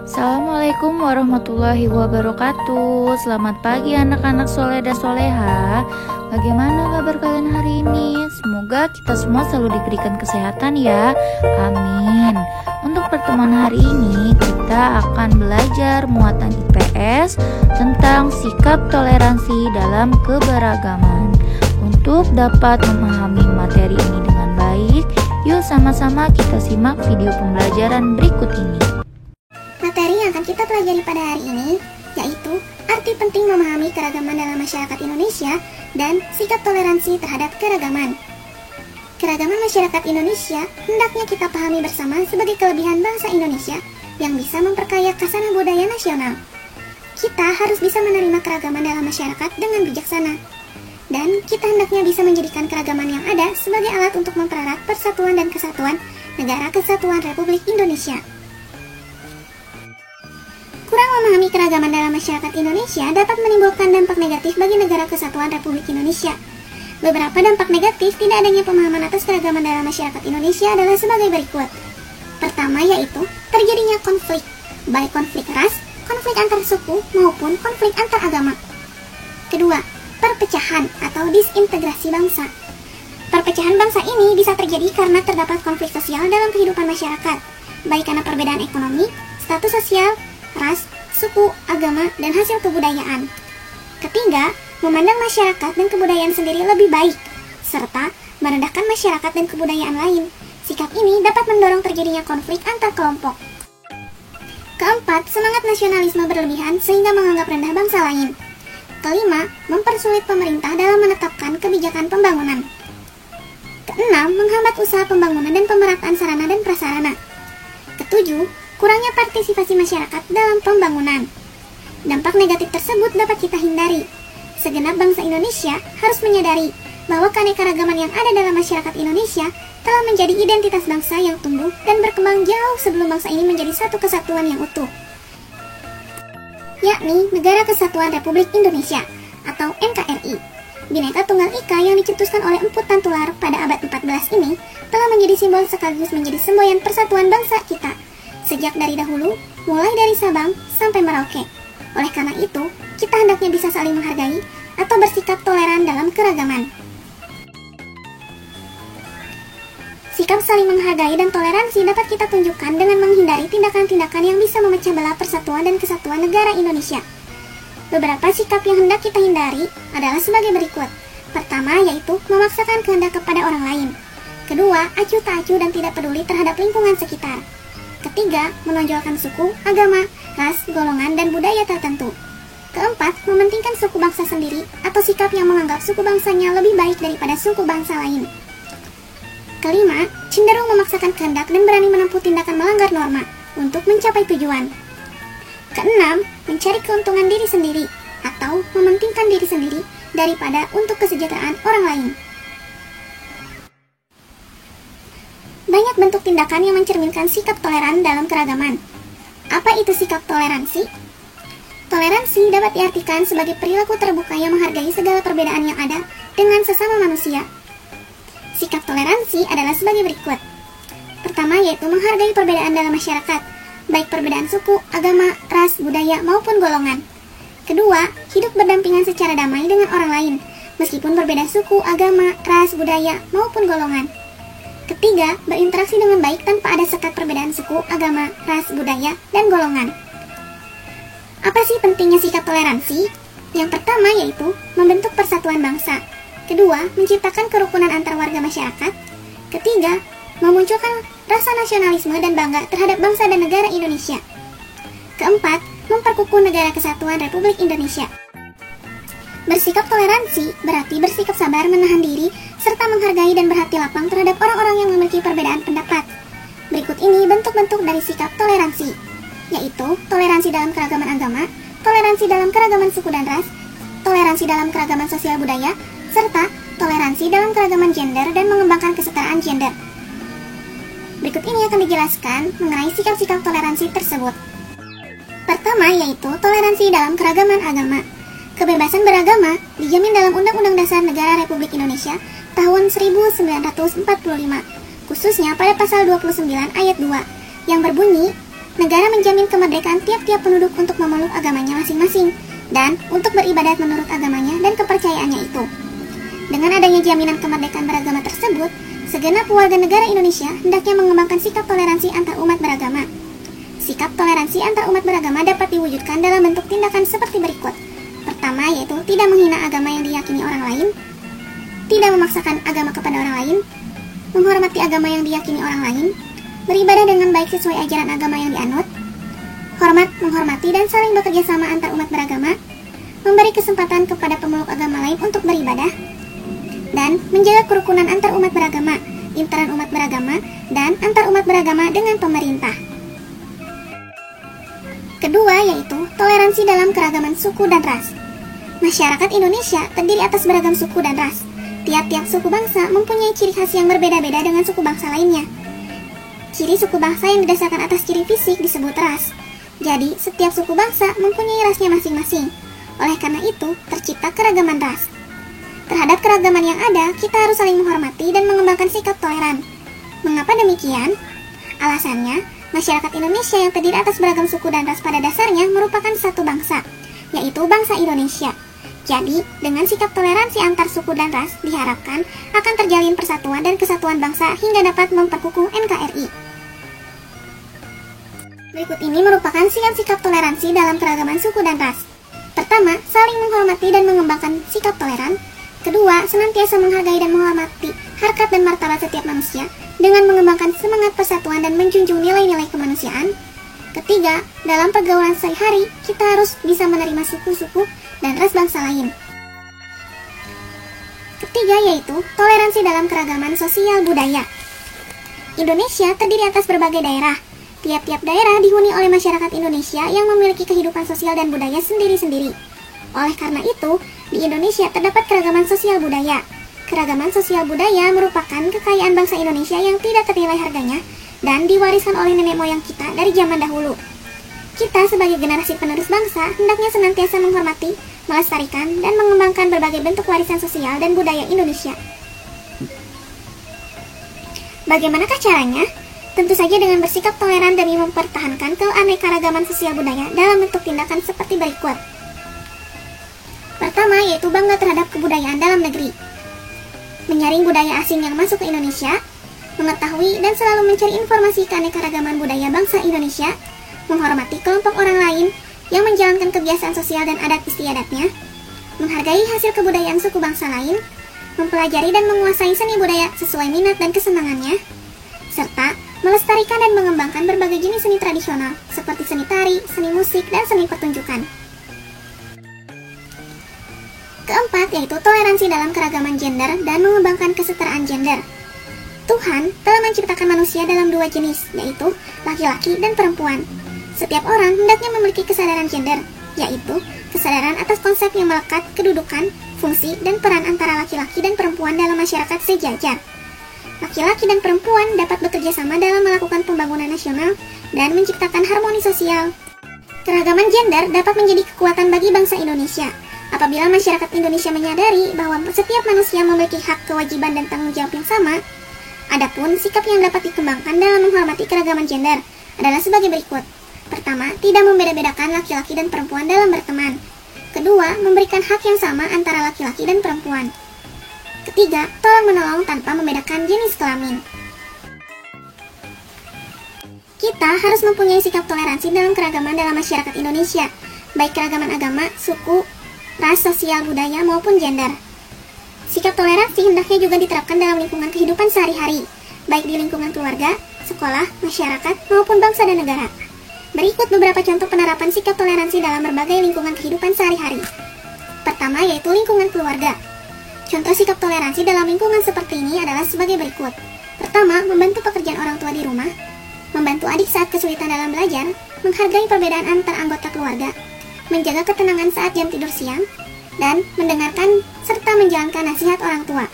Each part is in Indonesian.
Assalamualaikum warahmatullahi wabarakatuh. Selamat pagi anak-anak soleh dan soleha. Bagaimana kabar kalian hari ini? Semoga kita semua selalu diberikan kesehatan ya. Amin. Untuk pertemuan hari ini kita akan belajar muatan IPS tentang sikap toleransi dalam keberagaman. Untuk dapat memahami materi ini dengan baik, yuk sama-sama kita simak video pembelajaran berikut ini. Materi yang akan kita pelajari pada hari ini yaitu arti penting memahami keragaman dalam masyarakat Indonesia dan sikap toleransi terhadap keragaman. Keragaman masyarakat Indonesia hendaknya kita pahami bersama sebagai kelebihan bangsa Indonesia yang bisa memperkaya khasanah budaya nasional. Kita harus bisa menerima keragaman dalam masyarakat dengan bijaksana. Dan kita hendaknya bisa menjadikan keragaman yang ada sebagai alat untuk mempererat persatuan dan kesatuan Negara Kesatuan Republik Indonesia. Kurang memahami keragaman dalam masyarakat Indonesia dapat menimbulkan dampak negatif bagi Negara Kesatuan Republik Indonesia. Beberapa dampak negatif tidak adanya pemahaman atas keragaman dalam masyarakat Indonesia adalah sebagai berikut. Pertama yaitu terjadinya konflik, baik konflik ras, konflik antar suku, maupun konflik antar agama. Kedua, perpecahan atau disintegrasi bangsa. Perpecahan bangsa ini bisa terjadi karena terdapat konflik sosial dalam kehidupan masyarakat, baik karena perbedaan ekonomi, status sosial, ras, suku, agama, dan hasil kebudayaan. Ketiga, memandang masyarakat dan kebudayaan sendiri lebih baik, serta merendahkan masyarakat dan kebudayaan lain. Sikap ini dapat mendorong terjadinya konflik antar kelompok. Keempat, semangat nasionalisme berlebihan sehingga menganggap rendah bangsa lain. Kelima, mempersulit pemerintah dalam menetapkan kebijakan pembangunan. Keenam, menghambat usaha pembangunan dan pemerataan sarana dan prasarana. Ketujuh, kurangnya partisipasi masyarakat dalam pembangunan. Dampak negatif tersebut dapat kita hindari. Segenap bangsa Indonesia harus menyadari bahwa keanekaragaman yang ada dalam masyarakat Indonesia telah menjadi identitas bangsa yang tumbuh dan berkembang jauh sebelum bangsa ini menjadi satu kesatuan yang utuh, yakni Negara Kesatuan Republik Indonesia atau NKRI. Bhinneka Tunggal Ika yang dicetuskan oleh Empu Tantular pada abad 14 ini telah menjadi simbol sekaligus menjadi semboyan persatuan bangsa kita sejak dari dahulu, mulai dari Sabang sampai Merauke. Oleh karena itu, kita hendaknya bisa saling menghargai atau bersikap toleran dalam keragaman. Sikap saling menghargai dan toleransi dapat kita tunjukkan dengan menghindari tindakan-tindakan yang bisa memecah belah persatuan dan kesatuan negara Indonesia. Beberapa sikap yang hendak kita hindari adalah sebagai berikut. Pertama yaitu memaksakan kehendak kepada orang lain. Kedua, acuh tak acuh dan tidak peduli terhadap lingkungan sekitar. Ketiga, menonjolkan suku, agama, ras, golongan, dan budaya tertentu. Keempat, mementingkan suku bangsa sendiri atau sikap yang menganggap suku bangsanya lebih baik daripada suku bangsa lain. Kelima, cenderung memaksakan kehendak dan berani menempuh tindakan melanggar norma untuk mencapai tujuan. Keenam, mencari keuntungan diri sendiri atau mementingkan diri sendiri daripada untuk kesejahteraan orang lain. Banyak bentuk tindakan yang mencerminkan sikap toleran dalam keragaman. Apa itu sikap toleransi? Toleransi dapat diartikan sebagai perilaku terbuka yang menghargai segala perbedaan yang ada dengan sesama manusia. Sikap toleransi adalah sebagai berikut. Pertama yaitu menghargai perbedaan dalam masyarakat, baik perbedaan suku, agama, ras, budaya, maupun golongan. Kedua, hidup berdampingan secara damai dengan orang lain, meskipun berbeda suku, agama, ras, budaya, maupun golongan. Ketiga, berinteraksi dengan baik tanpa ada sekat perbedaan suku, agama, ras, budaya, dan golongan. Apa sih pentingnya sikap toleransi? Yang pertama yaitu membentuk persatuan bangsa. Kedua, menciptakan kerukunan antar warga masyarakat. Ketiga, memunculkan rasa nasionalisme dan bangga terhadap bangsa dan negara Indonesia. Keempat, memperkukuh Negara Kesatuan Republik Indonesia. Bersikap toleransi berarti bersikap sabar, menahan diri, serta menghargai dan berhati lapang terhadap orang-orang yang memiliki perbedaan pendapat. Berikut ini bentuk-bentuk dari sikap toleransi, yaitu toleransi dalam keragaman agama, toleransi dalam keragaman suku dan ras, toleransi dalam keragaman sosial budaya, serta toleransi dalam keragaman gender dan mengembangkan kesetaraan gender. Berikut ini akan dijelaskan mengenai sikap-sikap toleransi tersebut. Pertama yaitu toleransi dalam keragaman agama. Kebebasan beragama dijamin dalam Undang-Undang Dasar Negara Republik Indonesia tahun 1945, khususnya pada pasal 29 ayat 2 yang berbunyi, negara menjamin kemerdekaan tiap-tiap penduduk untuk memeluk agamanya masing-masing dan untuk beribadat menurut agamanya dan kepercayaannya itu. Dengan adanya jaminan kemerdekaan beragama tersebut, segenap warga negara Indonesia hendaknya mengembangkan sikap toleransi antar umat beragama. Sikap toleransi antar umat beragama dapat diwujudkan dalam bentuk tindakan seperti berikut. Pertama, yaitu tidak menghina agama yang diyakini orang lain, tidak memaksakan agama kepada orang lain, menghormati agama yang diyakini orang lain, beribadah dengan baik sesuai ajaran agama yang dianut, hormat, menghormati, dan saling bekerja sama antar umat beragama, memberi kesempatan kepada pemeluk agama lain untuk beribadah, dan menjaga kerukunan antar umat beragama, interan umat beragama, dan antar umat beragama dengan pemerintah. Kedua, yaitu toleransi dalam keragaman suku dan ras. Masyarakat Indonesia terdiri atas beragam suku dan ras. Tiap-tiap suku bangsa mempunyai ciri khas yang berbeda-beda dengan suku bangsa lainnya. Ciri suku bangsa yang didasarkan atas ciri fisik disebut ras. Jadi, setiap suku bangsa mempunyai rasnya masing-masing. Oleh karena itu, tercipta keragaman ras. Terhadap keragaman yang ada, kita harus saling menghormati dan mengembangkan sikap toleran. Mengapa demikian? Alasannya, masyarakat Indonesia yang terdiri atas beragam suku dan ras pada dasarnya merupakan satu bangsa, yaitu bangsa Indonesia. Jadi, dengan sikap toleransi antar suku dan ras, diharapkan akan terjalin persatuan dan kesatuan bangsa hingga dapat memperkukuh NKRI. Berikut ini merupakan sikap-sikap toleransi dalam keragaman suku dan ras. Pertama, saling menghormati dan mengembangkan sikap toleran. Kedua, senantiasa menghargai dan menghormati harkat dan martabat setiap manusia dengan mengembangkan semangat persatuan dan menjunjung nilai-nilai kemanusiaan. Ketiga, dalam pergaulan sehari-hari, kita harus bisa menerima suku-suku dan ras bangsa lain. Ketiga, yaitu toleransi dalam keragaman sosial budaya. Indonesia terdiri atas berbagai daerah. Tiap-tiap daerah dihuni oleh masyarakat Indonesia yang memiliki kehidupan sosial dan budaya sendiri-sendiri. Oleh karena itu, di Indonesia terdapat keragaman sosial budaya. Keragaman sosial budaya merupakan kekayaan bangsa Indonesia yang tidak ternilai harganya dan diwariskan oleh nenek moyang kita dari zaman dahulu. Kita sebagai generasi penerus bangsa hendaknya senantiasa menghormati, melestarikan, dan mengembangkan berbagai bentuk warisan sosial dan budaya Indonesia. Bagaimanakah caranya? Tentu saja dengan bersikap toleran demi mempertahankan keanekaragaman sosial budaya dalam bentuk tindakan seperti berikut. Pertama, yaitu bangga terhadap kebudayaan dalam negeri. Menyaring budaya asing yang masuk ke Indonesia, mengetahui dan selalu mencari informasi keanekaragaman budaya bangsa Indonesia, menghormati kelompok orang lain yang menjalankan kebiasaan sosial dan adat istiadatnya, menghargai hasil kebudayaan suku bangsa lain, mempelajari dan menguasai seni budaya sesuai minat dan kesenangannya, serta melestarikan dan mengembangkan berbagai jenis seni tradisional seperti seni tari, seni musik, dan seni pertunjukan. Keempat, yaitu toleransi dalam keragaman gender dan mengembangkan kesetaraan gender. Tuhan telah menciptakan manusia dalam dua jenis, yaitu laki-laki dan perempuan. Setiap orang hendaknya memiliki kesadaran gender, yaitu kesadaran atas konsep yang melekat kedudukan, fungsi, dan peran antara laki-laki dan perempuan dalam masyarakat sejajar. Laki-laki dan perempuan dapat bekerja sama dalam melakukan pembangunan nasional dan menciptakan harmoni sosial. Keragaman gender dapat menjadi kekuatan bagi bangsa Indonesia. Apabila masyarakat Indonesia menyadari bahwa setiap manusia memiliki hak, kewajiban, dan tanggung jawab yang sama, adapun sikap yang dapat dikembangkan dalam menghormati keragaman gender adalah sebagai berikut. Pertama, tidak membeda-bedakan laki-laki dan perempuan dalam berteman. Kedua, memberikan hak yang sama antara laki-laki dan perempuan. Ketiga, tolong-menolong tanpa membedakan jenis kelamin. Kita harus mempunyai sikap toleransi dalam keragaman dalam masyarakat Indonesia, baik keragaman agama, suku, ras, sosial, budaya, maupun gender. Sikap toleransi hendaknya juga diterapkan dalam lingkungan kehidupan sehari-hari, baik di lingkungan keluarga, sekolah, masyarakat, maupun bangsa dan negara. Berikut beberapa contoh penerapan sikap toleransi dalam berbagai lingkungan kehidupan sehari-hari. Pertama, yaitu lingkungan keluarga. Contoh sikap toleransi dalam lingkungan seperti ini adalah sebagai berikut. Pertama, membantu pekerjaan orang tua di rumah, membantu adik saat kesulitan dalam belajar, menghargai perbedaan antar anggota keluarga, menjaga ketenangan saat jam tidur siang, dan mendengarkan serta menjalankan nasihat orang tua.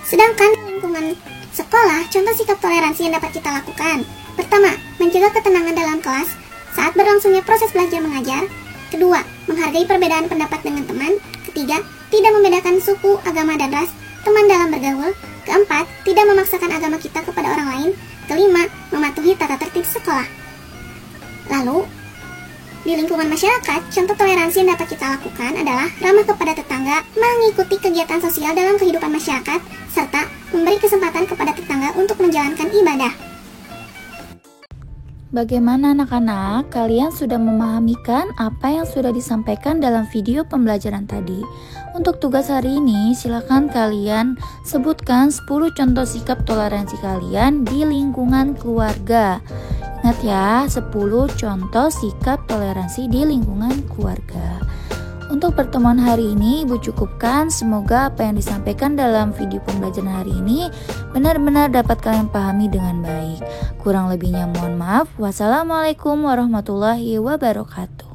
Sedangkan di lingkungan sekolah, contoh sikap toleransi yang dapat kita lakukan. Pertama, menjaga ketenangan dalam kelas saat berlangsungnya proses belajar mengajar. Kedua, menghargai perbedaan pendapat dengan teman. Ketiga, tidak membedakan suku, agama, dan ras teman dalam bergaul. Keempat, tidak memaksakan agama kita kepada orang lain. Kelima, mematuhi tata tertib sekolah. Lalu, di lingkungan masyarakat, contoh toleransi yang dapat kita lakukan adalah ramah kepada tetangga, mengikuti kegiatan sosial dalam kehidupan masyarakat, serta memberi kesempatan kepada tetangga untuk menjalankan ibadah. Bagaimana anak-anak? Kalian sudah memahami kan apa yang sudah disampaikan dalam video pembelajaran tadi? Untuk tugas hari ini, silakan kalian sebutkan 10 contoh sikap toleransi kalian di lingkungan keluarga. Ingat ya, 10 contoh sikap toleransi di lingkungan keluarga. Untuk pertemuan hari ini, Ibu cukupkan. Semoga apa yang disampaikan dalam video pembelajaran hari ini benar-benar dapat kalian pahami dengan baik. Kurang lebihnya mohon maaf. Wassalamualaikum warahmatullahi wabarakatuh.